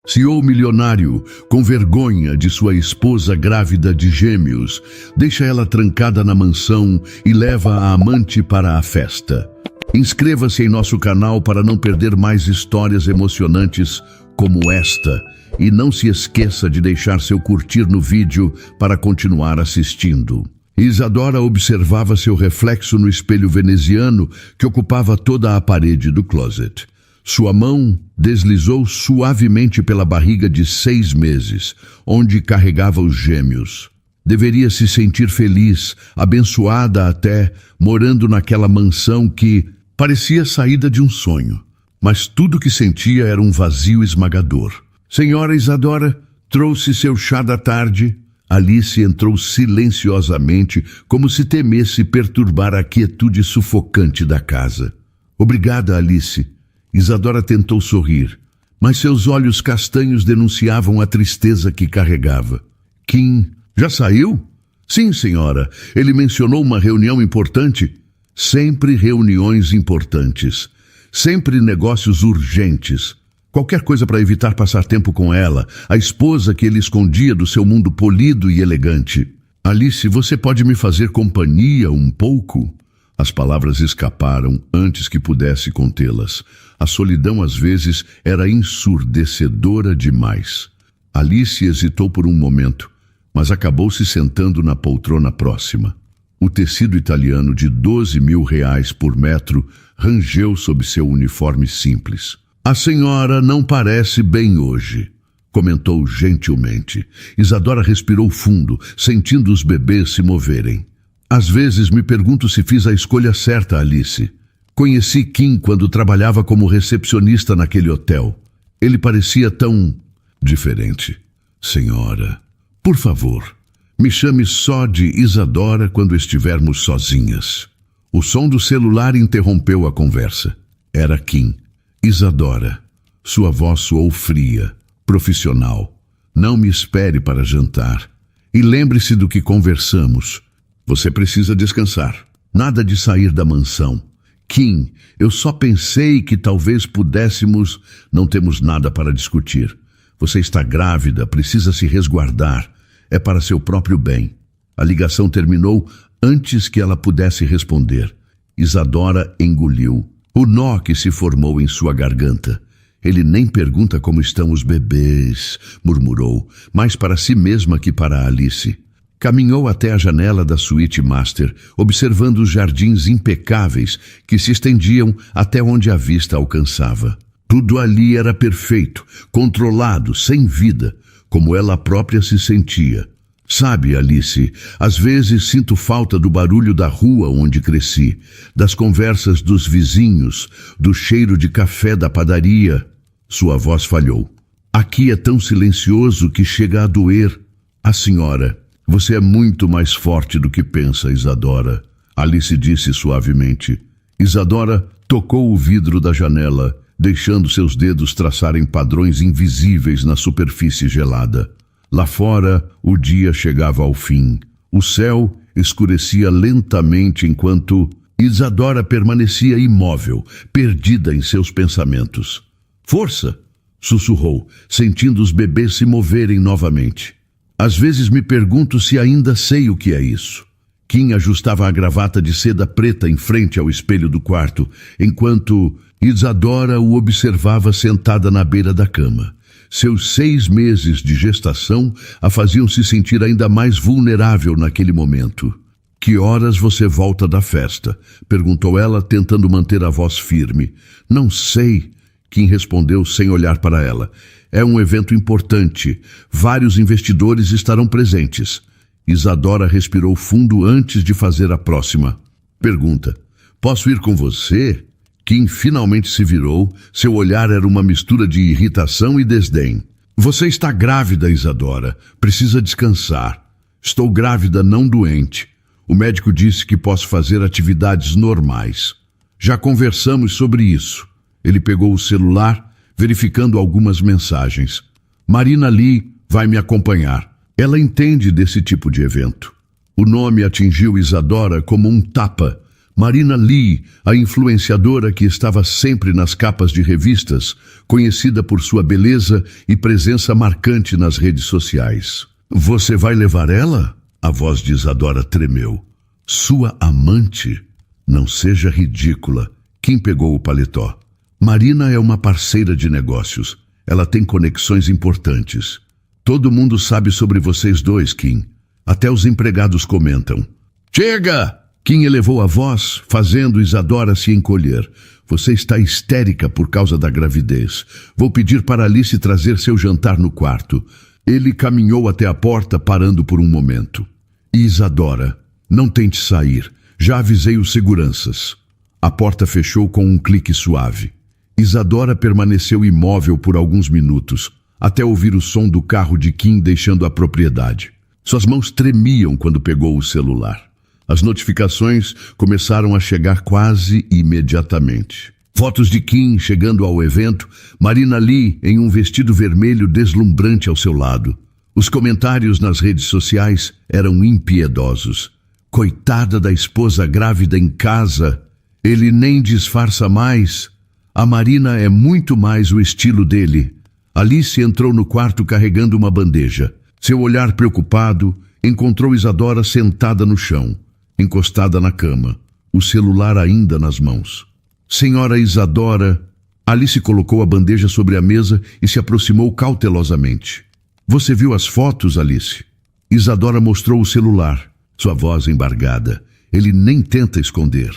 CEO milionário, com vergonha de sua esposa grávida de gêmeos, deixa ela trancada na mansão e leva a amante para a festa. Inscreva-se em nosso canal para não perder mais histórias emocionantes como esta. E não se esqueça de deixar seu curtir no vídeo para continuar assistindo. Isadora observava seu reflexo no espelho veneziano que ocupava toda a parede do closet. Sua mão deslizou suavemente pela barriga de 6 meses, onde carregava os gêmeos. Deveria se sentir feliz, abençoada até, morando naquela mansão que parecia saída de um sonho. Mas tudo que sentia era um vazio esmagador. Senhora Isadora, trouxe seu chá da tarde? Alice entrou silenciosamente, como se temesse perturbar a quietude sufocante da casa. Obrigada, Alice. Isadora tentou sorrir, mas seus olhos castanhos denunciavam a tristeza que carregava. Kim, já saiu? Sim, senhora. Ele mencionou uma reunião importante. Sempre reuniões importantes. Sempre negócios urgentes. Qualquer coisa para evitar passar tempo com ela, a esposa que ele escondia do seu mundo polido e elegante. Alice, você pode me fazer companhia um pouco? As palavras escaparam antes que pudesse contê-las. A solidão às vezes era ensurdecedora demais. Alice hesitou por um momento, mas acabou se sentando na poltrona próxima. O tecido italiano de 12 mil reais por metro rangeu sob seu uniforme simples. A senhora não parece bem hoje, comentou gentilmente. Isadora respirou fundo, sentindo os bebês se moverem. Às vezes me pergunto se fiz a escolha certa, Alice. Conheci Kim quando trabalhava como recepcionista naquele hotel. Ele parecia tão diferente. Senhora, por favor, me chame só de Isadora quando estivermos sozinhas. O som do celular interrompeu a conversa. Era Kim. Isadora, sua voz soou fria, profissional. Não me espere para jantar. E lembre-se do que conversamos. Você precisa descansar. Nada de sair da mansão. Kim, eu só pensei que talvez pudéssemos... Não temos nada para discutir. Você está grávida, precisa se resguardar. É para seu próprio bem. A ligação terminou antes que ela pudesse responder. Isadora engoliu. O nó que se formou em sua garganta. Ele nem pergunta como estão os bebês, murmurou, mais para si mesma que para Alice. Caminhou até a janela da suíte master, observando os jardins impecáveis que se estendiam até onde a vista alcançava. Tudo ali era perfeito, controlado, sem vida, como ela própria se sentia. Sabe, Alice, às vezes sinto falta do barulho da rua onde cresci, das conversas dos vizinhos, do cheiro de café da padaria. Sua voz falhou. Aqui é tão silencioso que chega a doer. A senhora... Você é muito mais forte do que pensa, Isadora, Alice disse suavemente. Isadora tocou o vidro da janela, deixando seus dedos traçarem padrões invisíveis na superfície gelada. Lá fora, o dia chegava ao fim. O céu escurecia lentamente enquanto Isadora permanecia imóvel, perdida em seus pensamentos. Força! Sussurrou, sentindo os bebês se moverem novamente. Às vezes me pergunto se ainda sei o que é isso. Kim ajustava a gravata de seda preta em frente ao espelho do quarto, enquanto Isadora o observava sentada na beira da cama. Seus 6 meses de gestação a faziam se sentir ainda mais vulnerável naquele momento. Que horas você volta da festa? Perguntou ela, tentando manter a voz firme. Não sei, Kim respondeu sem olhar para ela. É um evento importante. Vários investidores estarão presentes. Isadora respirou fundo antes de fazer a próxima pergunta. Posso ir com você? Kim finalmente se virou. Seu olhar era uma mistura de irritação e desdém. Você está grávida, Isadora. Precisa descansar. Estou grávida, não doente. O médico disse que posso fazer atividades normais. Já conversamos sobre isso. Ele pegou o celular, verificando algumas mensagens. Marina Lee vai me acompanhar. Ela entende desse tipo de evento. O nome atingiu Isadora como um tapa. Marina Lee, a influenciadora que estava sempre nas capas de revistas, conhecida por sua beleza e presença marcante nas redes sociais. Você vai levar ela? A voz de Isadora tremeu. Sua amante? Não seja ridícula. Kim pegou o paletó. Marina é uma parceira de negócios. Ela tem conexões importantes. Todo mundo sabe sobre vocês dois, Kim. Até os empregados comentam. Chega! Kim elevou a voz, fazendo Isadora se encolher. Você está histérica por causa da gravidez. Vou pedir para Alice trazer seu jantar no quarto. Ele caminhou até a porta, parando por um momento. Isadora, não tente sair. Já avisei os seguranças. A porta fechou com um clique suave. Isadora permaneceu imóvel por alguns minutos, até ouvir o som do carro de Kim deixando a propriedade. Suas mãos tremiam quando pegou o celular. As notificações começaram a chegar quase imediatamente. Fotos de Kim chegando ao evento, Marina Lee em um vestido vermelho deslumbrante ao seu lado. Os comentários nas redes sociais eram impiedosos. Coitada da esposa grávida em casa, ele nem disfarça mais. A Marina é muito mais o estilo dele. Alice entrou no quarto carregando uma bandeja. Seu olhar preocupado encontrou Isadora sentada no chão, encostada na cama, o celular ainda nas mãos. Senhora Isadora, Alice colocou a bandeja sobre a mesa e se aproximou cautelosamente. Você viu as fotos, Alice? Isadora mostrou o celular, sua voz embargada. Ele nem tenta esconder.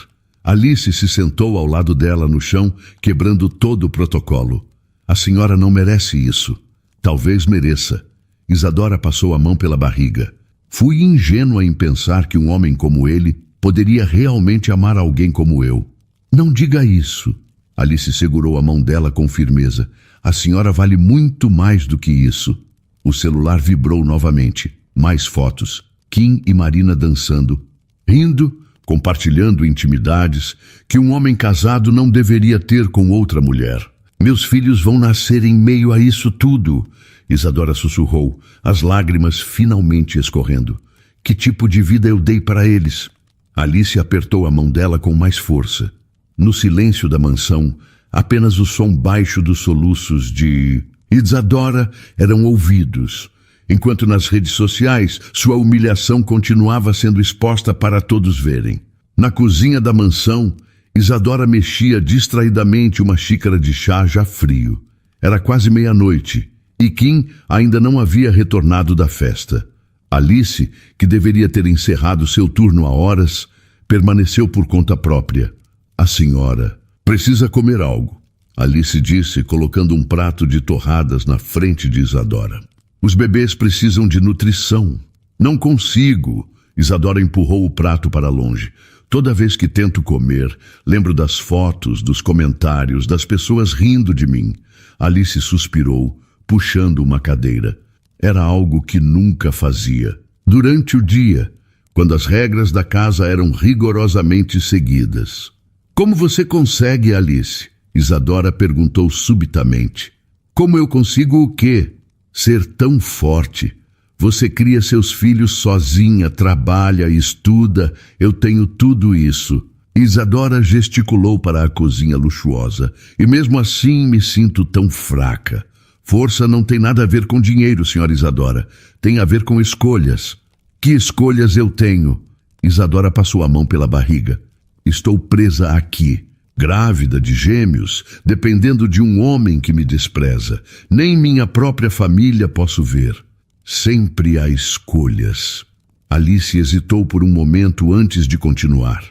Alice se sentou ao lado dela no chão, quebrando todo o protocolo. A senhora não merece isso. Talvez mereça. Isadora passou a mão pela barriga. Fui ingênua em pensar que um homem como ele poderia realmente amar alguém como eu. Não diga isso. Alice segurou a mão dela com firmeza. A senhora vale muito mais do que isso. O celular vibrou novamente. Mais fotos. Kim e Marina dançando, rindo, compartilhando intimidades que um homem casado não deveria ter com outra mulher. Meus filhos vão nascer em meio a isso tudo. Isadora sussurrou, as lágrimas finalmente escorrendo. Que tipo de vida eu dei para eles? Alice apertou a mão dela com mais força. No silêncio da mansão, apenas o som baixo dos soluços de Isadora eram ouvidos, enquanto nas redes sociais sua humilhação continuava sendo exposta para todos verem. Na cozinha da mansão, Isadora mexia distraidamente uma xícara de chá já frio. Era quase meia-noite. E Kim ainda não havia retornado da festa. Alice, que deveria ter encerrado seu turno há horas, permaneceu por conta própria. A senhora precisa comer algo, Alice disse, colocando um prato de torradas na frente de Isadora. Os bebês precisam de nutrição. Não consigo. Isadora empurrou o prato para longe. Toda vez que tento comer, lembro das fotos, dos comentários, das pessoas rindo de mim. Alice suspirou, puxando uma cadeira. Era algo que nunca fazia. Durante o dia, quando as regras da casa eram rigorosamente seguidas. Como você consegue, Alice? Isadora perguntou subitamente. Como eu consigo o quê? Ser tão forte. Você cria seus filhos sozinha, trabalha, estuda. Eu tenho tudo isso. Isadora gesticulou para a cozinha luxuosa. E mesmo assim me sinto tão fraca. Força não tem nada a ver com dinheiro, senhora Isadora. Tem a ver com escolhas. Que escolhas eu tenho? Isadora passou a mão pela barriga. Estou presa aqui, grávida de gêmeos, dependendo de um homem que me despreza. Nem minha própria família posso ver. Sempre há escolhas. Alice hesitou por um momento antes de continuar.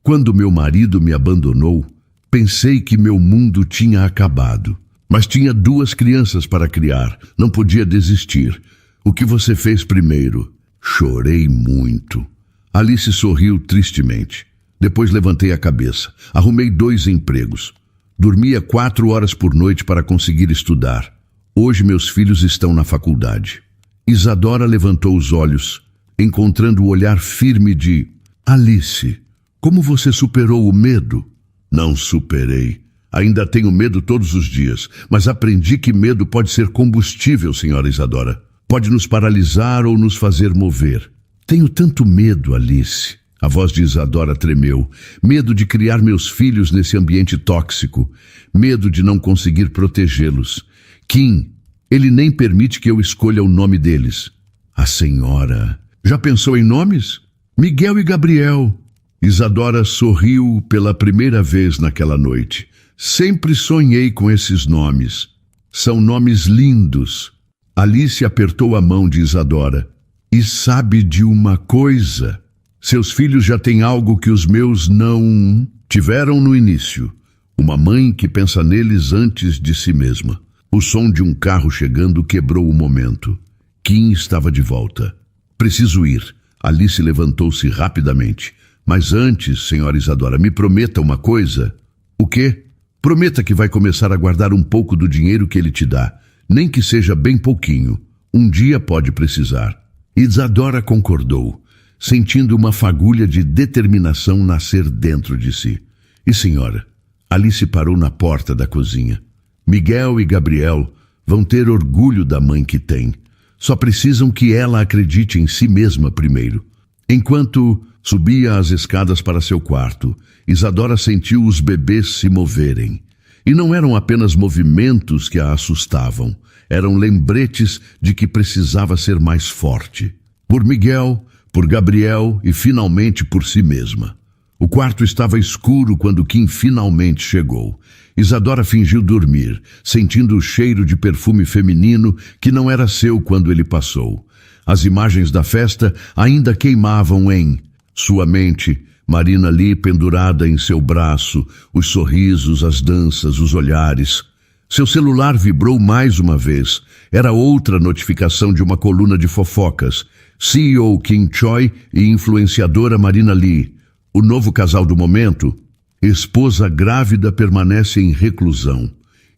Quando meu marido me abandonou, pensei que meu mundo tinha acabado. Mas tinha 2 crianças para criar, não podia desistir. O que você fez primeiro? Chorei muito. Alice sorriu tristemente. Depois levantei a cabeça. Arrumei 2 empregos. Dormia 4 horas por noite para conseguir estudar. Hoje meus filhos estão na faculdade. Isadora levantou os olhos, encontrando o olhar firme de Alice. Como você superou o medo? Não superei. Ainda tenho medo todos os dias, mas aprendi que medo pode ser combustível, senhora Isadora. Pode nos paralisar ou nos fazer mover. Tenho tanto medo, Alice. A voz de Isadora tremeu. Medo de criar meus filhos nesse ambiente tóxico. Medo de não conseguir protegê-los. Kim, ele nem permite que eu escolha o nome deles. A senhora já pensou em nomes? Miguel e Gabriel. Isadora sorriu pela primeira vez naquela noite. Sempre sonhei com esses nomes. São nomes lindos. Alice apertou a mão de Isadora. E sabe de uma coisa? Seus filhos já têm algo que os meus não tiveram no início. Uma mãe que pensa neles antes de si mesma. O som de um carro chegando quebrou o momento. Kim estava de volta. Preciso ir. Alice levantou-se rapidamente. Mas antes, senhora Isadora, me prometa uma coisa. O quê? Prometa que vai começar a guardar um pouco do dinheiro que ele te dá. Nem que seja bem pouquinho. Um dia pode precisar. Isadora concordou, sentindo uma fagulha de determinação nascer dentro de si. E senhora, Alice parou na porta da cozinha. Miguel e Gabriel vão ter orgulho da mãe que tem. Só precisam que ela acredite em si mesma primeiro. Enquanto subia as escadas para seu quarto, Isadora sentiu os bebês se moverem. E não eram apenas movimentos que a assustavam, eram lembretes de que precisava ser mais forte. Por Miguel, por Gabriel e finalmente por si mesma. O quarto estava escuro quando Kim finalmente chegou. Isadora fingiu dormir, sentindo o cheiro de perfume feminino que não era seu quando ele passou. As imagens da festa ainda queimavam em sua mente. Marina Lee pendurada em seu braço, os sorrisos, as danças, os olhares. Seu celular vibrou mais uma vez. Era outra notificação de uma coluna de fofocas. CEO Kim Choi e influenciadora Marina Lee. O novo casal do momento. Esposa grávida permanece em reclusão.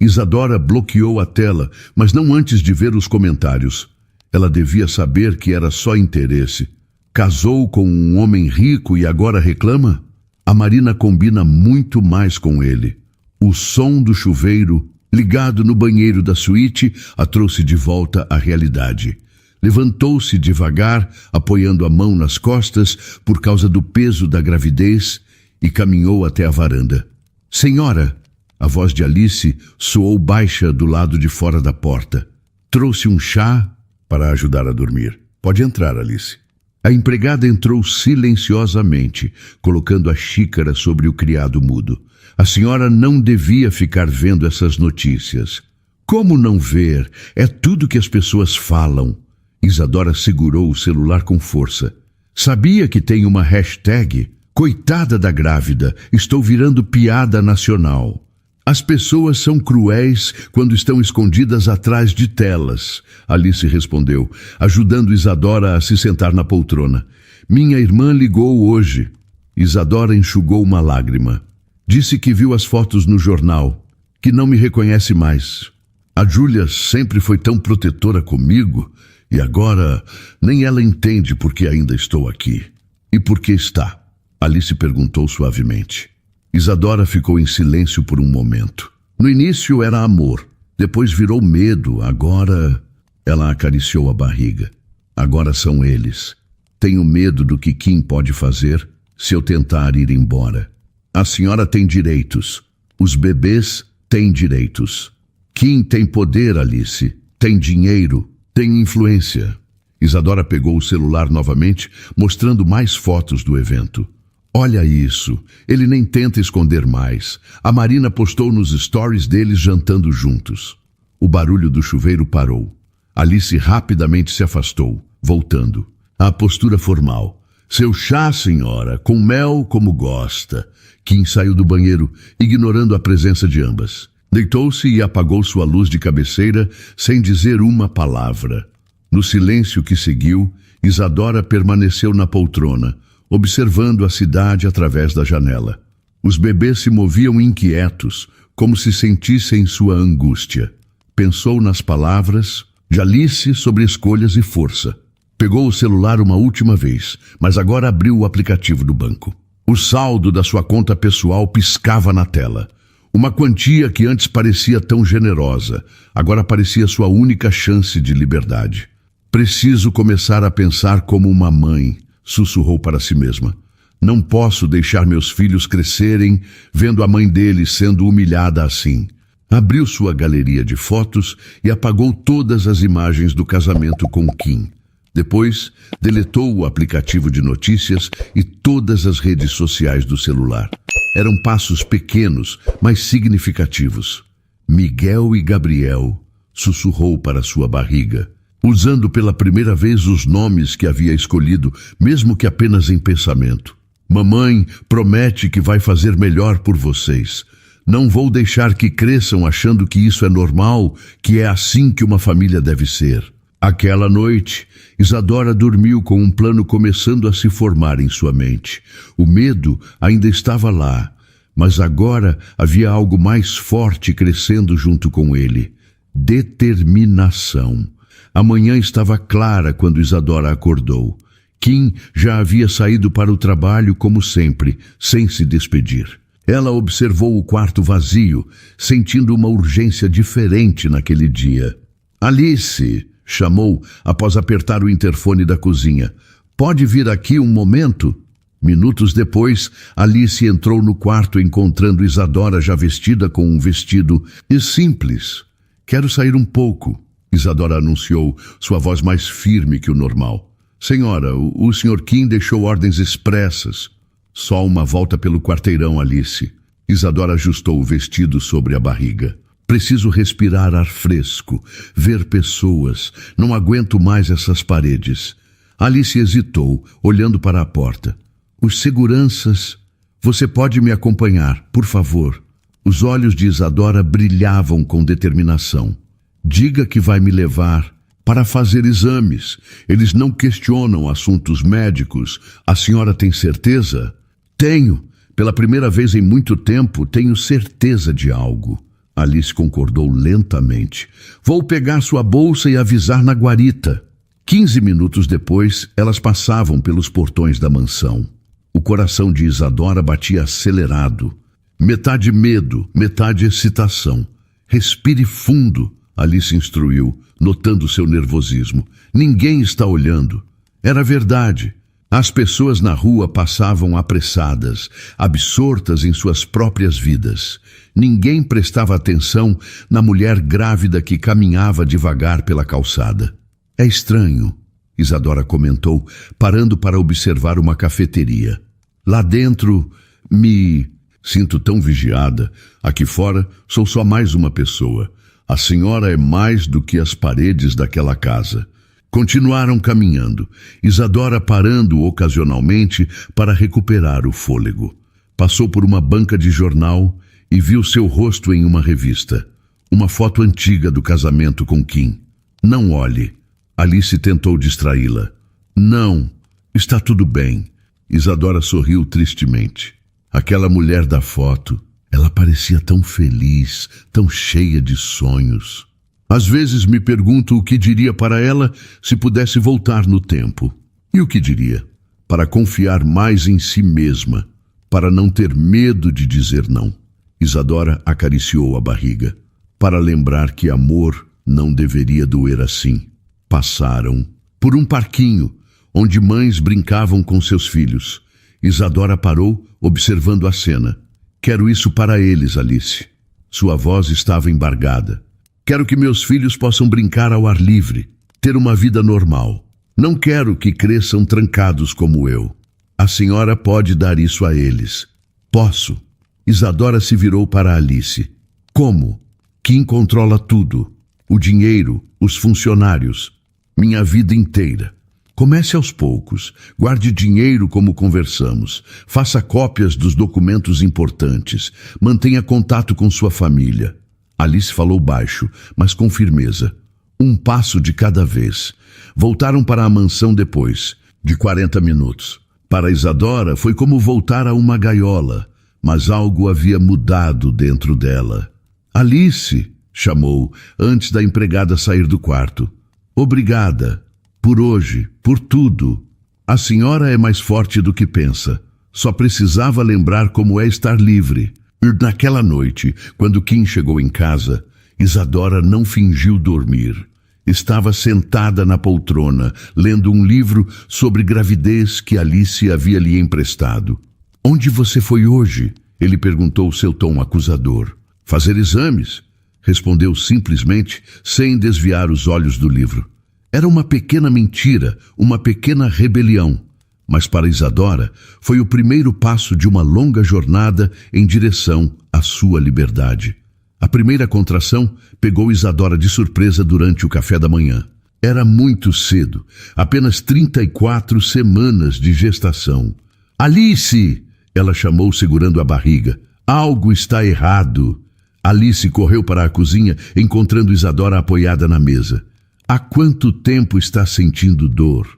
Isadora bloqueou a tela, mas não antes de ver os comentários. Ela devia saber que era só interesse. Casou com um homem rico e agora reclama? A Marina combina muito mais com ele. O som do chuveiro, ligado no banheiro da suíte, a trouxe de volta à realidade. Levantou-se devagar, apoiando a mão nas costas por causa do peso da gravidez, e caminhou até a varanda. Senhora! A voz de Alice soou baixa do lado de fora da porta. Trouxe um chá para ajudar a dormir. Pode entrar, Alice. A empregada entrou silenciosamente, colocando a xícara sobre o criado mudo. A senhora não devia ficar vendo essas notícias. Como não ver? É tudo que as pessoas falam. Isadora segurou o celular com força. Sabia que tem uma hashtag? Coitada da grávida, estou virando piada nacional. As pessoas são cruéis quando estão escondidas atrás de telas, Alice respondeu, ajudando Isadora a se sentar na poltrona. Minha irmã ligou hoje. Isadora enxugou uma lágrima. Disse que viu as fotos no jornal, que não me reconhece mais. A Júlia sempre foi tão protetora comigo, e agora nem ela entende por que ainda estou aqui. E por que está? Alice perguntou suavemente. Isadora ficou em silêncio por um momento. No início era amor, depois virou medo, agora... Ela acariciou a barriga. Agora são eles. Tenho medo do que Kim pode fazer se eu tentar ir embora. A senhora tem direitos. Os bebês têm direitos. Kim tem poder, Alice. Tem dinheiro. Tem influência. Isadora pegou o celular novamente, mostrando mais fotos do evento. Olha isso, ele nem tenta esconder mais. A Marina postou nos stories deles jantando juntos. O barulho do chuveiro parou. Alice rapidamente se afastou, voltando. À postura formal. Seu chá, senhora, com mel como gosta. Kim saiu do banheiro, ignorando a presença de ambas. Deitou-se e apagou sua luz de cabeceira sem dizer uma palavra. No silêncio que seguiu, Isadora permaneceu na poltrona, observando a cidade através da janela. Os bebês se moviam inquietos, como se sentissem sua angústia. Pensou nas palavras de Alice sobre escolhas e força. Pegou o celular uma última vez, mas agora abriu o aplicativo do banco. O saldo da sua conta pessoal piscava na tela. Uma quantia que antes parecia tão generosa, agora parecia sua única chance de liberdade. Preciso começar a pensar como uma mãe, sussurrou para si mesma. Não posso deixar meus filhos crescerem vendo a mãe deles sendo humilhada assim. Abriu sua galeria de fotos e apagou todas as imagens do casamento com Kim. Depois, deletou o aplicativo de notícias e todas as redes sociais do celular. Eram passos pequenos, mas significativos. Miguel e Gabriel, sussurrou para sua barriga, usando pela primeira vez os nomes que havia escolhido, mesmo que apenas em pensamento. Mamãe promete que vai fazer melhor por vocês. Não vou deixar que cresçam achando que isso é normal, que é assim que uma família deve ser. Aquela noite, Isadora dormiu com um plano começando a se formar em sua mente. O medo ainda estava lá, mas agora havia algo mais forte crescendo junto com ele. Determinação. A manhã estava clara quando Isadora acordou. Kim já havia saído para o trabalho como sempre, sem se despedir. Ela observou o quarto vazio, sentindo uma urgência diferente naquele dia. Alice, chamou após apertar o interfone da cozinha. Pode vir aqui um momento? Minutos depois, Alice entrou no quarto encontrando Isadora já vestida com um vestido simples. Quero sair um pouco, Isadora anunciou, sua voz mais firme que o normal. Senhora, o Sr. Kim deixou ordens expressas. Só uma volta pelo quarteirão, Alice. Isadora ajustou o vestido sobre a barriga. Preciso respirar ar fresco, ver pessoas. Não aguento mais essas paredes. Alice hesitou, olhando para a porta. Os seguranças... Você pode me acompanhar, por favor. Os olhos de Isadora brilhavam com determinação. Diga que vai me levar para fazer exames. Eles não questionam assuntos médicos. A senhora tem certeza? Tenho. Pela primeira vez em muito tempo, tenho certeza de algo. Alice concordou lentamente. Vou pegar sua bolsa e avisar na guarita. 15 minutos depois, elas passavam pelos portões da mansão. O coração de Isadora batia acelerado. Metade medo, metade excitação. Respire fundo, Alice instruiu, notando seu nervosismo. Ninguém está olhando. Era verdade. As pessoas na rua passavam apressadas, absortas em suas próprias vidas. Ninguém prestava atenção na mulher grávida que caminhava devagar pela calçada. É estranho, Isadora comentou, parando para observar uma cafeteria. Lá dentro, me sinto tão vigiada. Aqui fora, sou só mais uma pessoa. A senhora é mais do que as paredes daquela casa. Continuaram caminhando, Isadora parando ocasionalmente para recuperar o fôlego. Passou por uma banca de jornal e viu seu rosto em uma revista. Uma foto antiga do casamento com Kim. Não olhe. Alice tentou distraí-la. Não, está tudo bem. Isadora sorriu tristemente. Aquela mulher da foto, ela parecia tão feliz, tão cheia de sonhos. Às vezes me pergunto o que diria para ela se pudesse voltar no tempo. E o que diria? Para confiar mais em si mesma, para não ter medo de dizer não. Isadora acariciou a barriga, para lembrar que amor não deveria doer assim. Passaram por um parquinho, onde mães brincavam com seus filhos. Isadora parou, observando a cena. Quero isso para eles, Alice. Sua voz estava embargada. Quero que meus filhos possam brincar ao ar livre, ter uma vida normal. Não quero que cresçam trancados como eu. A senhora pode dar isso a eles. Posso. Isadora se virou para Alice. Como? Kim controla tudo. O dinheiro, os funcionários, minha vida inteira. Comece aos poucos. Guarde dinheiro como conversamos. Faça cópias dos documentos importantes. Mantenha contato com sua família. Alice falou baixo, mas com firmeza. Um passo de cada vez. Voltaram para a mansão depois, de 40 minutos. Para Isadora, foi como voltar a uma gaiola, mas algo havia mudado dentro dela. Alice, chamou, antes da empregada sair do quarto. Obrigada. Por hoje, por tudo. A senhora é mais forte do que pensa. Só precisava lembrar como é estar livre. E naquela noite, quando Kim chegou em casa, Isadora não fingiu dormir. Estava sentada na poltrona, lendo um livro sobre gravidez que Alice havia lhe emprestado. "Onde você foi hoje?" ele perguntou, seu tom acusador. "Fazer exames", respondeu simplesmente, sem desviar os olhos do livro. Era uma pequena mentira, uma pequena rebelião, mas para Isadora foi o primeiro passo de uma longa jornada em direção à sua liberdade. A primeira contração pegou Isadora de surpresa durante o café da manhã. Era muito cedo, apenas 34 semanas de gestação. "Alice!" ela chamou segurando a barriga. "Algo está errado." Alice correu para a cozinha, encontrando Isadora apoiada na mesa. "Há quanto tempo está sentindo dor?"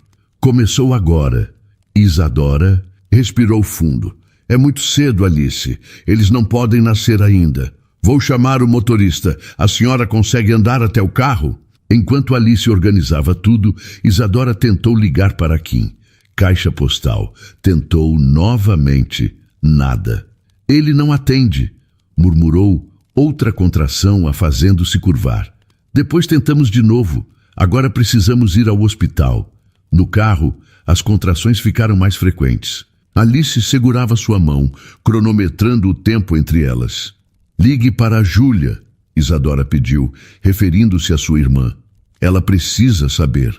"Começou agora." Isadora respirou fundo. "É muito cedo, Alice. Eles não podem nascer ainda. Vou chamar o motorista. A senhora consegue andar até o carro?" Enquanto Alice organizava tudo, Isadora tentou ligar para Kim. Caixa postal. Tentou novamente. Nada. "Ele não atende", murmurou, outra contração a fazendo-se curvar. "Depois tentamos de novo. Agora precisamos ir ao hospital." No carro, as contrações ficaram mais frequentes. Alice segurava sua mão, cronometrando o tempo entre elas. "Ligue para a Júlia", Isadora pediu, referindo-se à sua irmã. "Ela precisa saber."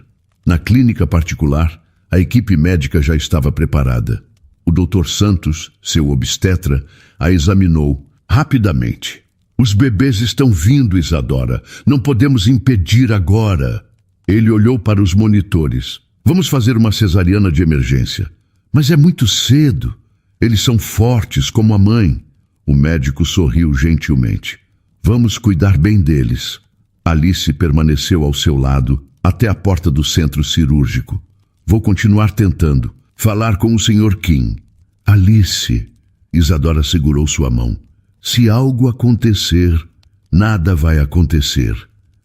Na clínica particular, a equipe médica já estava preparada. O Dr. Santos, seu obstetra, a examinou rapidamente. "Os bebês estão vindo, Isadora. Não podemos impedir agora." Ele olhou para os monitores. "Vamos fazer uma cesariana de emergência." "Mas é muito cedo. Eles são fortes como a mãe." O médico sorriu gentilmente. "Vamos cuidar bem deles." Alice permaneceu ao seu lado até a porta do centro cirúrgico. "Vou continuar tentando. Falar com o Sr. Kim." "Alice." Isadora segurou sua mão. "Se algo acontecer, nada vai acontecer.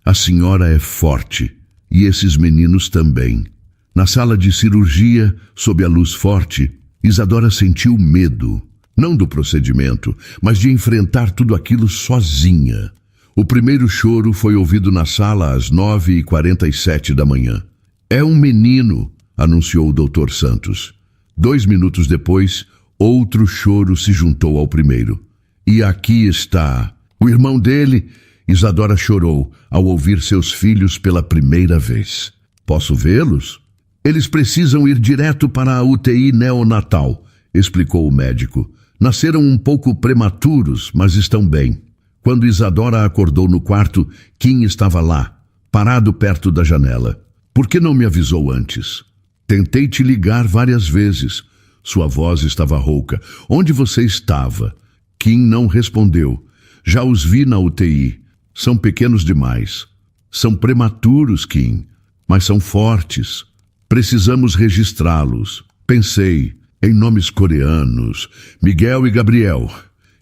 A senhora é forte. E esses meninos também." Na sala de cirurgia, sob a luz forte, Isadora sentiu medo. Não do procedimento, mas de enfrentar tudo aquilo sozinha. O primeiro choro foi ouvido na sala às 9h47 da manhã. "É um menino", anunciou o Dr. Santos. 2 minutos depois, outro choro se juntou ao primeiro. "E aqui está o irmão dele." Isadora chorou ao ouvir seus filhos pela primeira vez. "Posso vê-los?" "Eles precisam ir direto para a UTI neonatal", explicou o médico. "Nasceram um pouco prematuros, mas estão bem." Quando Isadora acordou no quarto, Kim estava lá, parado perto da janela. "Por que não me avisou antes?" "Tentei te ligar várias vezes." Sua voz estava rouca. "Onde você estava?" Kim não respondeu. "Já os vi na UTI. São pequenos demais." "São prematuros, Kim, mas são fortes. Precisamos registrá-los." Pensei em nomes coreanos. "Miguel e Gabriel."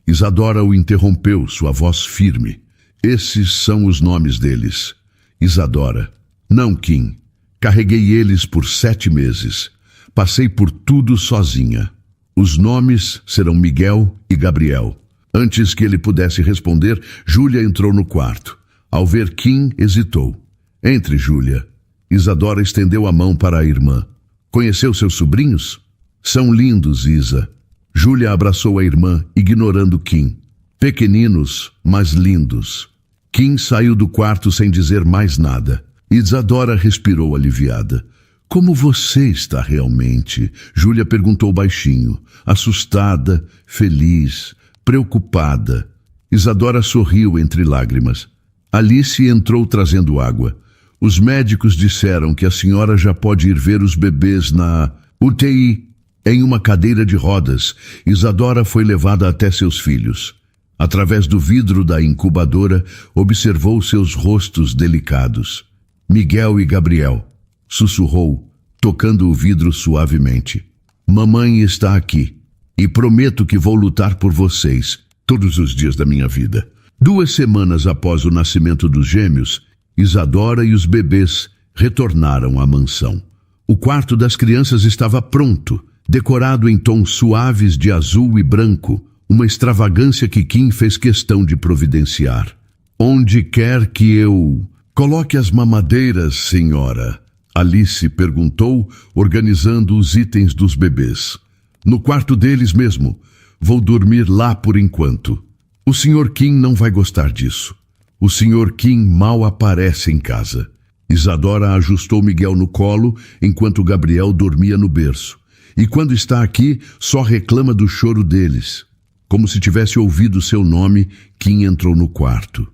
Isadora o interrompeu, sua voz firme. "Esses são os nomes deles." Isadora: "Não, Kim. Carreguei eles por 7 meses. Passei por tudo sozinha. Os nomes serão Miguel e Gabriel." Antes que ele pudesse responder, Júlia entrou no quarto. Ao ver Kim, hesitou. "Entre, Júlia." Isadora estendeu a mão para a irmã. "Conheceu seus sobrinhos?" "São lindos, Isa." Júlia abraçou a irmã, ignorando Kim. "Pequeninos, mas lindos." Kim saiu do quarto sem dizer mais nada. Isadora respirou aliviada. "Como você está realmente?" Júlia perguntou baixinho, assustada, feliz, preocupada. Isadora sorriu entre lágrimas. Alice entrou trazendo água. "Os médicos disseram que a senhora já pode ir ver os bebês na UTI. Em uma cadeira de rodas, Isadora foi levada até seus filhos. Através do vidro da incubadora, observou seus rostos delicados. "Miguel e Gabriel", sussurrou, tocando o vidro suavemente. "Mamãe está aqui, e prometo que vou lutar por vocês todos os dias da minha vida." 2 semanas após o nascimento dos gêmeos, Isadora e os bebês retornaram à mansão. O quarto das crianças estava pronto, decorado em tons suaves de azul e branco, uma extravagância que Kim fez questão de providenciar. "Onde quer que eu..." Coloque as mamadeiras, senhora. Alice perguntou, organizando os itens dos bebês. No quarto deles mesmo. Vou dormir lá por enquanto. O Sr. Kim não vai gostar disso. O Sr. Kim mal aparece em casa. Isadora ajustou Miguel no colo, enquanto Gabriel dormia no berço. E quando está aqui, só reclama do choro deles. Como se tivesse ouvido seu nome, Kim entrou no quarto.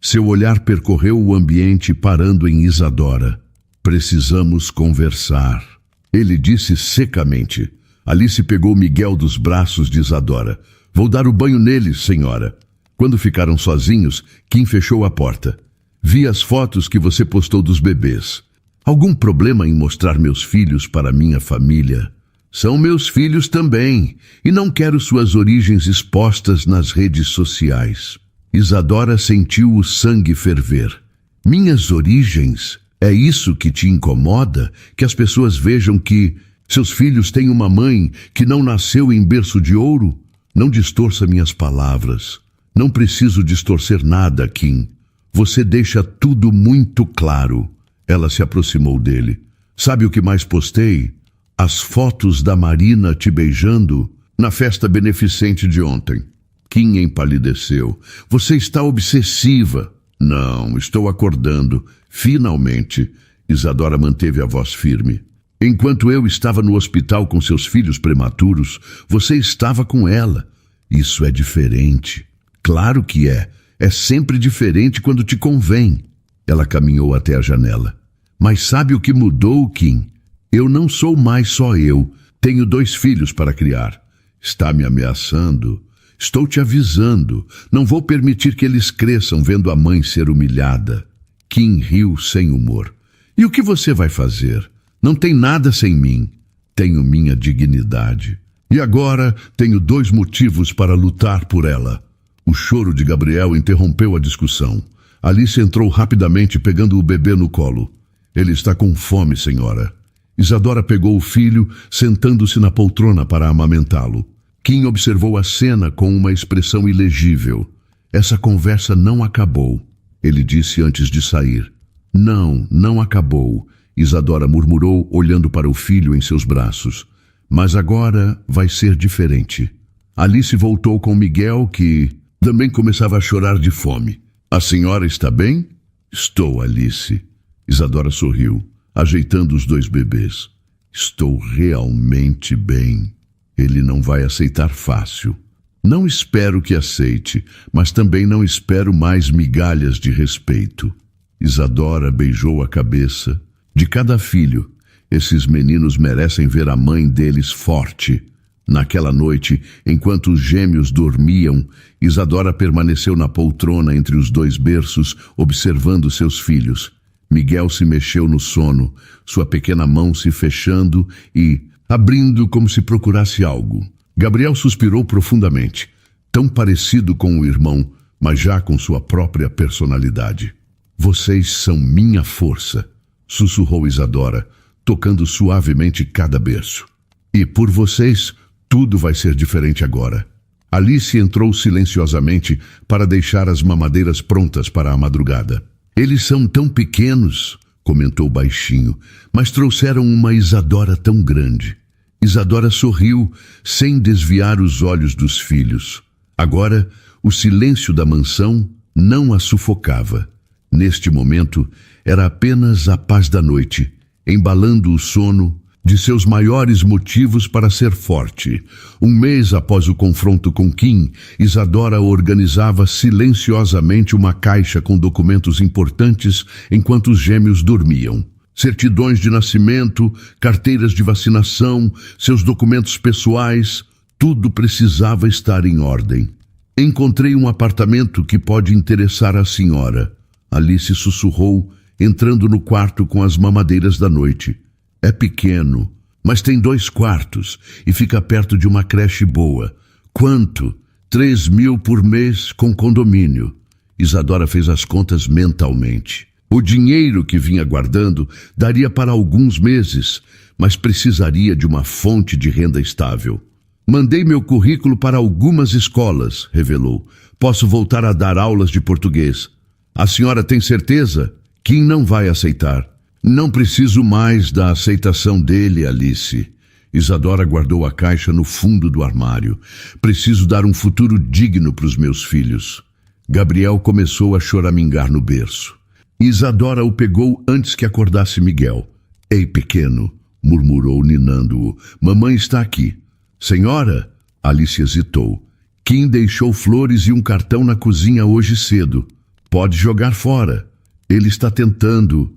Seu olhar percorreu o ambiente, parando em Isadora. Precisamos conversar. Ele disse secamente. Alice pegou Miguel dos braços de Isadora. Vou dar o banho neles, senhora. Quando ficaram sozinhos, Kim fechou a porta. Vi as fotos que você postou dos bebês. Algum problema em mostrar meus filhos para minha família? São meus filhos também, e não quero suas origens expostas nas redes sociais. Isadora sentiu o sangue ferver. Minhas origens? É isso que te incomoda? Que as pessoas vejam que seus filhos têm uma mãe que não nasceu em berço de ouro? Não distorça minhas palavras. Não preciso distorcer nada, Kim. Você deixa tudo muito claro. Ela se aproximou dele. Sabe o que mais postei? As fotos da Marina te beijando na festa beneficente de ontem. Kim empalideceu. Você está obsessiva. Não, estou acordando. Finalmente. Isadora manteve a voz firme. Enquanto eu estava no hospital com seus filhos prematuros, você estava com ela. Isso é diferente. Claro que é. É sempre diferente quando te convém. Ela caminhou até a janela. Mas sabe o que mudou, Kim? Eu não sou mais só eu. Tenho 2 filhos para criar. Está me ameaçando? Estou te avisando. Não vou permitir que eles cresçam vendo a mãe ser humilhada. Kim riu sem humor. E o que você vai fazer? Não tem nada sem mim. Tenho minha dignidade. E agora tenho 2 motivos para lutar por ela. O choro de Gabriel interrompeu a discussão. Alice entrou rapidamente, pegando o bebê no colo. Ele está com fome, senhora. Isadora pegou o filho, sentando-se na poltrona para amamentá-lo. Kim observou a cena com uma expressão ilegível. Essa conversa não acabou, ele disse antes de sair. Não acabou, Isadora murmurou, olhando para o filho em seus braços. Mas agora vai ser diferente. Alice voltou com Miguel, que também começava a chorar de fome. A senhora está bem? Estou, Alice. Isadora sorriu, ajeitando os 2 bebês. Estou realmente bem. Ele não vai aceitar fácil. Não espero que aceite, mas também não espero mais migalhas de respeito. Isadora beijou a cabeça. De cada filho, esses meninos merecem ver a mãe deles forte. Naquela noite, enquanto os gêmeos dormiam, Isadora permaneceu na poltrona entre os 2 berços, observando seus filhos. Miguel se mexeu no sono, sua pequena mão se fechando e abrindo como se procurasse algo. Gabriel suspirou profundamente, tão parecido com o irmão, mas já com sua própria personalidade. Vocês são minha força, sussurrou Isadora, tocando suavemente cada berço. E por vocês, tudo vai ser diferente agora. Alice entrou silenciosamente para deixar as mamadeiras prontas para a madrugada. Eles são tão pequenos, comentou baixinho, mas trouxeram uma Isadora tão grande. Isadora sorriu, sem desviar os olhos dos filhos. Agora, o silêncio da mansão não a sufocava. Neste momento, era apenas a paz da noite, embalando o sono de seus maiores motivos para ser forte. Um mês após o confronto com Kim, Isadora organizava silenciosamente uma caixa com documentos importantes enquanto os gêmeos dormiam. Certidões de nascimento, carteiras de vacinação, seus documentos pessoais, tudo precisava estar em ordem. Encontrei um apartamento que pode interessar a senhora, Alice sussurrou, entrando no quarto com as mamadeiras da noite. É pequeno, mas tem 2 quartos e fica perto de uma creche boa. Quanto? 3.000 por mês com condomínio. Isadora fez as contas mentalmente. O dinheiro que vinha guardando daria para alguns meses, mas precisaria de uma fonte de renda estável. Mandei meu currículo para algumas escolas, revelou. Posso voltar a dar aulas de português. A senhora tem certeza? Kim não vai aceitar. Não preciso mais da aceitação dele, Alice. Isadora guardou a caixa no fundo do armário. Preciso dar um futuro digno para os meus filhos. Gabriel começou a choramingar no berço. Isadora o pegou antes que acordasse Miguel. Ei, pequeno, murmurou ninando-o. Mamãe está aqui. Senhora? Alice hesitou. Kim deixou flores e um cartão na cozinha hoje cedo. Pode jogar fora. Ele está tentando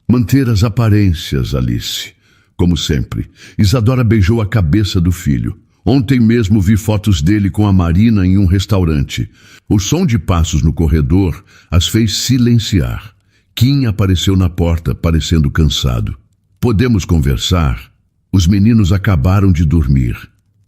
manter as aparências, Alice. Como sempre, Isadora beijou a cabeça do filho. Ontem mesmo vi fotos dele com a Marina em um restaurante. O som de passos no corredor as fez silenciar. Kim apareceu na porta, parecendo cansado. Podemos conversar? Os meninos acabaram de dormir.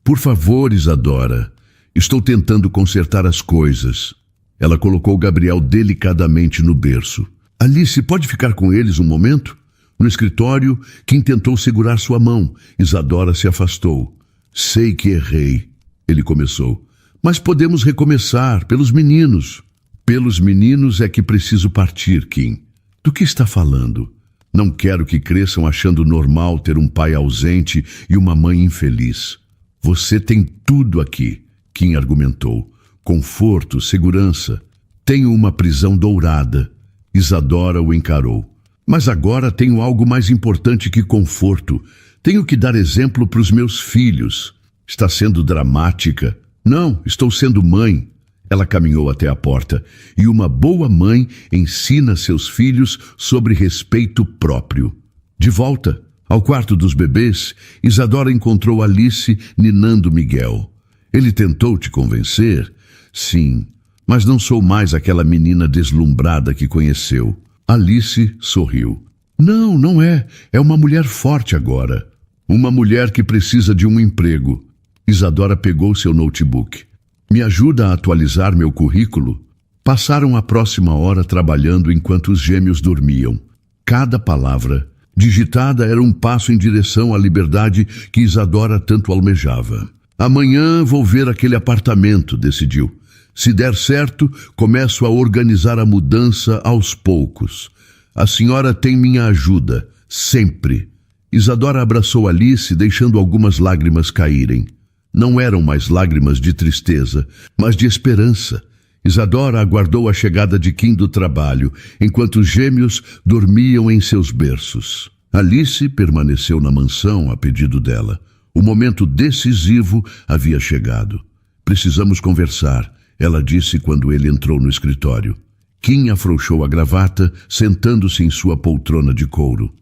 Por favor, Isadora. Estou tentando consertar as coisas. Ela colocou Gabriel delicadamente no berço. Alice, pode ficar com eles um momento? No escritório, Kim tentou segurar sua mão. Isadora se afastou. Sei que errei, ele começou. Mas podemos recomeçar, pelos meninos. Pelos meninos é que preciso partir, Kim. Do que está falando? Não quero que cresçam achando normal ter um pai ausente e uma mãe infeliz. Você tem tudo aqui, Kim argumentou. Conforto, segurança. Tenho uma prisão dourada. Isadora o encarou. Mas agora tenho algo mais importante que conforto. Tenho que dar exemplo para os meus filhos. Está sendo dramática. Não, estou sendo mãe. Ela caminhou até a porta. E uma boa mãe ensina seus filhos sobre respeito próprio. De volta ao quarto dos bebês, Isadora encontrou Alice ninando Miguel. Ele tentou te convencer? Sim, mas não sou mais aquela menina deslumbrada que conheceu. Alice sorriu. Não, não é. É uma mulher forte agora. Uma mulher que precisa de um emprego. Isadora pegou seu notebook. Me ajuda a atualizar meu currículo? Passaram a próxima hora trabalhando enquanto os gêmeos dormiam. Cada palavra digitada era um passo em direção à liberdade que Isadora tanto almejava. Amanhã vou ver aquele apartamento, decidiu. Se der certo, começo a organizar a mudança aos poucos. A senhora tem minha ajuda, sempre. Isadora abraçou Alice, deixando algumas lágrimas caírem. Não eram mais lágrimas de tristeza, mas de esperança. Isadora aguardou a chegada de Kim do trabalho, enquanto os gêmeos dormiam em seus berços. Alice permaneceu na mansão a pedido dela. O momento decisivo havia chegado. Precisamos conversar, ela disse quando ele entrou no escritório. Kim afrouxou a gravata, sentando-se em sua poltrona de couro.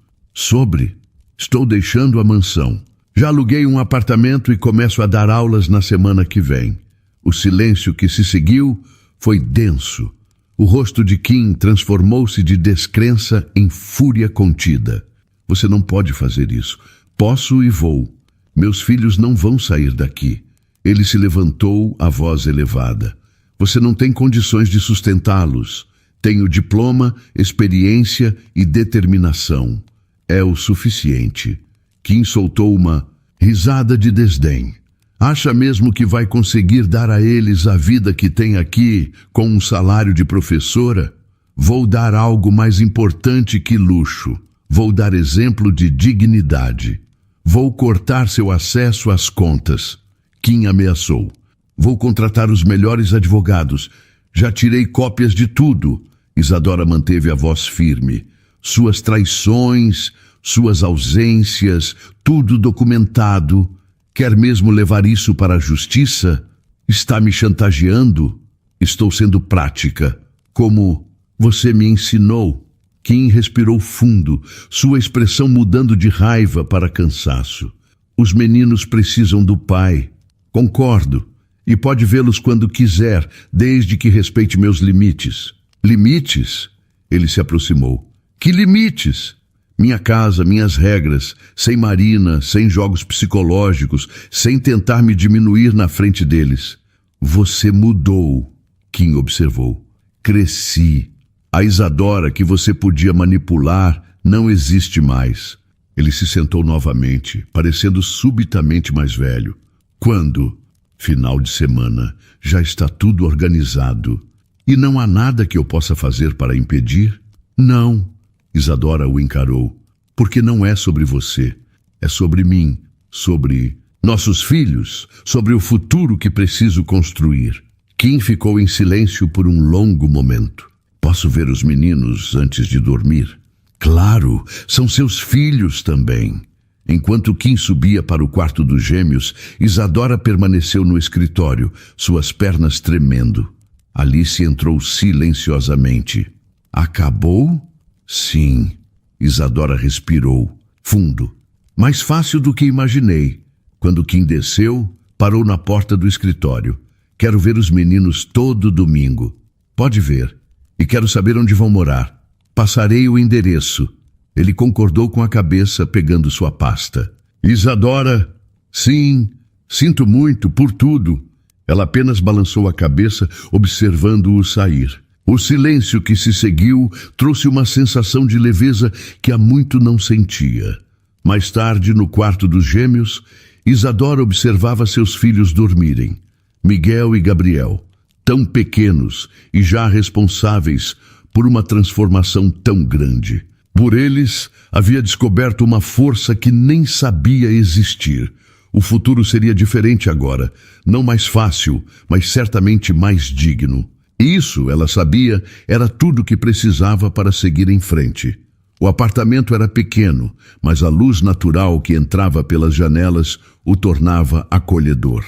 Estou deixando a mansão. Já aluguei um apartamento e começo a dar aulas na semana que vem. O silêncio que se seguiu foi denso. O rosto de Kim transformou-se de descrença em fúria contida. Você não pode fazer isso. Posso e vou. Meus filhos não vão sair daqui. Ele se levantou, a voz elevada. Você não tem condições de sustentá-los. Tenho diploma, experiência e determinação. É o suficiente. Kim soltou uma risada de desdém. Acha mesmo que vai conseguir dar a eles a vida que tem aqui com um salário de professora? Vou dar algo mais importante que luxo. Vou dar exemplo de dignidade. Vou cortar seu acesso às contas. Kim ameaçou. Vou contratar os melhores advogados. Já tirei cópias de tudo. Isadora manteve a voz firme. Suas traições, suas ausências, tudo documentado. Quer mesmo levar isso para a justiça? Está me chantageando? Estou sendo prática, como você me ensinou. Kim respirou fundo, sua expressão mudando de raiva para cansaço. Os meninos precisam do pai. Concordo. E pode vê-los quando quiser, desde que respeite meus limites. Limites? Ele se aproximou. Que limites? Minha casa, minhas regras, sem Marina, sem jogos psicológicos, sem tentar me diminuir na frente deles. Você mudou, Kim observou. Cresci. A Isadora que você podia manipular não existe mais. Ele se sentou novamente, parecendo subitamente mais velho. Quando? Final de semana. Já está tudo organizado. E não há nada que eu possa fazer para impedir? Não, Isadora o encarou, porque não é sobre você, é sobre mim, sobre nossos filhos, sobre o futuro que preciso construir. Kim ficou em silêncio por um longo momento. Posso ver os meninos antes de dormir? Claro, são seus filhos também. Enquanto Kim subia para o quarto dos gêmeos, Isadora permaneceu no escritório, suas pernas tremendo. Alice entrou silenciosamente. Acabou? Sim. Isadora respirou, fundo. Mais fácil do que imaginei. Quando Kim desceu, parou na porta do escritório. Quero ver os meninos todo domingo. Pode ver. E quero saber onde vão morar. Passarei o endereço. Ele concordou com a cabeça, pegando sua pasta. Isadora, sim, sinto muito por tudo. Ela apenas balançou a cabeça, observando-o sair. O silêncio que se seguiu trouxe uma sensação de leveza que há muito não sentia. Mais tarde, no quarto dos gêmeos, Isadora observava seus filhos dormirem. Miguel e Gabriel, tão pequenos e já responsáveis por uma transformação tão grande. Por eles, havia descoberto uma força que nem sabia existir. O futuro seria diferente agora, não mais fácil, mas certamente mais digno. Isso, ela sabia, era tudo o que precisava para seguir em frente. O apartamento era pequeno, mas a luz natural que entrava pelas janelas o tornava acolhedor.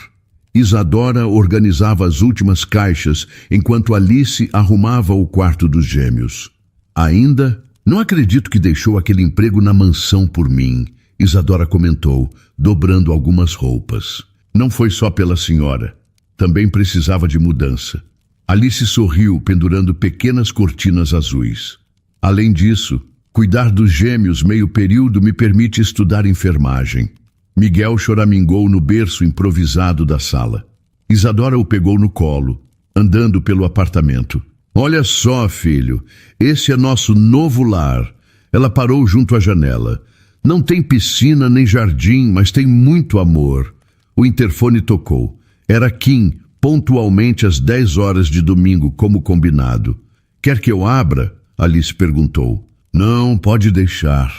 Isadora organizava as últimas caixas enquanto Alice arrumava o quarto dos gêmeos. Ainda, não acredito que deixou aquele emprego na mansão por mim, Isadora comentou, dobrando algumas roupas. Não foi só pela senhora. Também precisava de mudança. Alice sorriu, pendurando pequenas cortinas azuis. Além disso, cuidar dos gêmeos meio período me permite estudar enfermagem. Miguel choramingou no berço improvisado da sala. Isadora o pegou no colo, andando pelo apartamento. Olha só, filho, esse é nosso novo lar. Ela parou junto à janela. Não tem piscina nem jardim, mas tem muito amor. O interfone tocou. Era Kim, pontualmente às 10 horas de domingo, como combinado. Quer que eu abra? Alice perguntou. Não, pode deixar.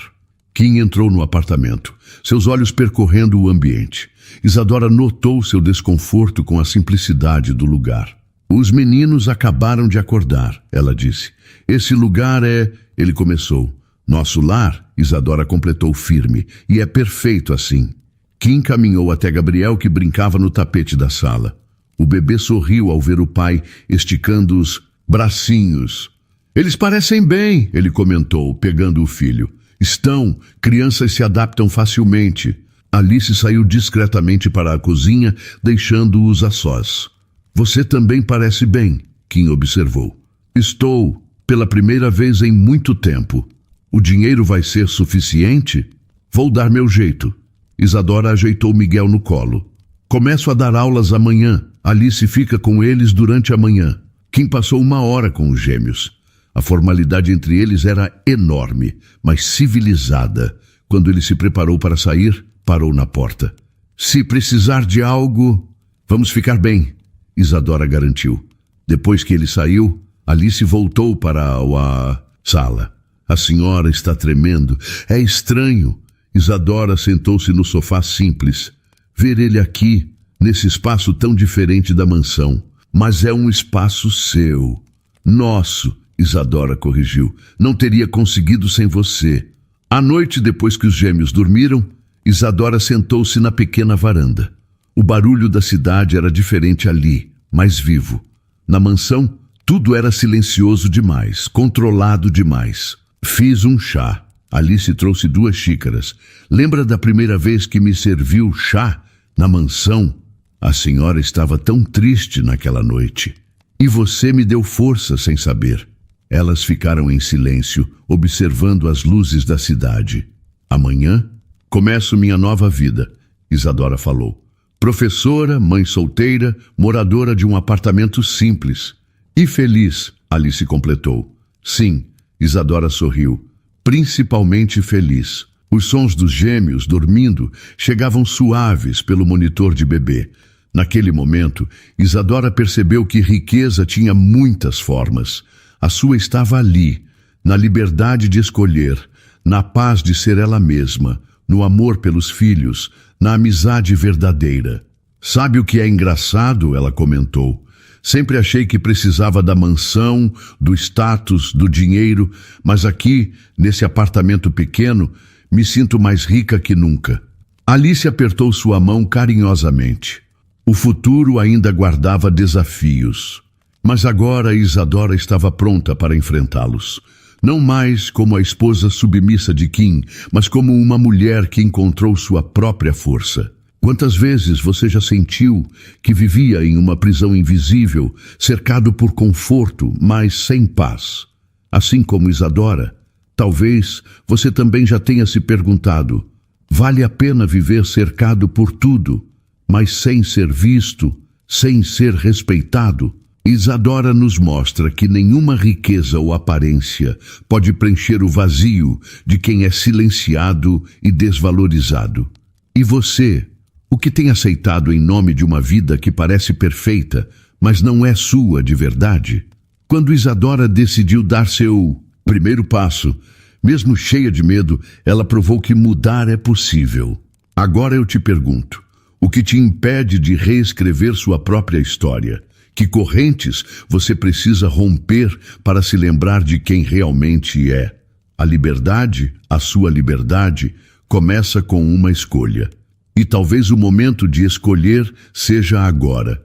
Kim entrou no apartamento, seus olhos percorrendo o ambiente. Isadora notou seu desconforto com a simplicidade do lugar. Os meninos acabaram de acordar, ela disse. Esse lugar é... Ele começou. Nosso lar, Isadora completou firme, e é perfeito assim. Kim caminhou até Gabriel, que brincava no tapete da sala. O bebê sorriu ao ver o pai esticando os bracinhos. Eles parecem bem, ele comentou, pegando o filho. Estão, crianças se adaptam facilmente. Alice saiu discretamente para a cozinha, deixando-os a sós. Você também parece bem, Kim observou. Estou, pela primeira vez em muito tempo. O dinheiro vai ser suficiente? Vou dar meu jeito. Isadora ajeitou Miguel no colo. Começo a dar aulas amanhã. Alice fica com eles durante a manhã. Kim passou 1 hora com os gêmeos. A formalidade entre eles era enorme, mas civilizada. Quando ele se preparou para sair, parou na porta. Se precisar de algo, vamos ficar bem, Isadora garantiu. Depois que ele saiu, Alice voltou para a sala. A senhora está tremendo. É estranho. Isadora sentou-se no sofá simples. Ver ele aqui, nesse espaço tão diferente da mansão. Mas é um espaço seu. Nosso. Isadora corrigiu. Não teria conseguido sem você. À noite, depois que os gêmeos dormiram, Isadora sentou-se na pequena varanda. O barulho da cidade era diferente ali, mais vivo. Na mansão, tudo era silencioso demais, controlado demais. Fiz um chá. Alice trouxe 2 xícaras. Lembra da primeira vez que me serviu chá na mansão? A senhora estava tão triste naquela noite. E você me deu força sem saber. Elas ficaram em silêncio, observando as luzes da cidade. Amanhã, começo minha nova vida, Isadora falou. Professora, mãe solteira, moradora de um apartamento simples. E feliz, Alice completou. Sim, Isadora sorriu. Principalmente feliz. Os sons dos gêmeos, dormindo, chegavam suaves pelo monitor de bebê. Naquele momento, Isadora percebeu que riqueza tinha muitas formas. A sua estava ali, na liberdade de escolher, na paz de ser ela mesma, no amor pelos filhos, na amizade verdadeira. Sabe o que é engraçado? Ela comentou. Sempre achei que precisava da mansão, do status, do dinheiro, mas aqui, nesse apartamento pequeno, me sinto mais rica que nunca. Alice apertou sua mão carinhosamente. O futuro ainda guardava desafios, mas agora Isadora estava pronta para enfrentá-los. Não mais como a esposa submissa de Kim, mas como uma mulher que encontrou sua própria força. Quantas vezes você já sentiu que vivia em uma prisão invisível, cercado por conforto, mas sem paz? Assim como Isadora, talvez você também já tenha se perguntado: vale a pena viver cercado por tudo, mas sem ser visto, sem ser respeitado? Isadora nos mostra que nenhuma riqueza ou aparência pode preencher o vazio de quem é silenciado e desvalorizado. E você? O que tem aceitado em nome de uma vida que parece perfeita, mas não é sua de verdade? Quando Isadora decidiu dar seu primeiro passo, mesmo cheia de medo, ela provou que mudar é possível. Agora eu te pergunto, o que te impede de reescrever sua própria história? Que correntes você precisa romper para se lembrar de quem realmente é? A liberdade, a sua liberdade, começa com uma escolha. E talvez o momento de escolher seja agora.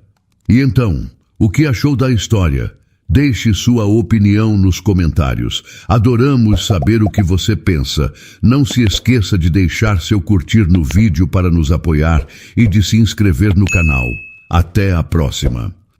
E então, o que achou da história? Deixe sua opinião nos comentários. Adoramos saber o que você pensa. Não se esqueça de deixar seu curtir no vídeo para nos apoiar e de se inscrever no canal. Até a próxima!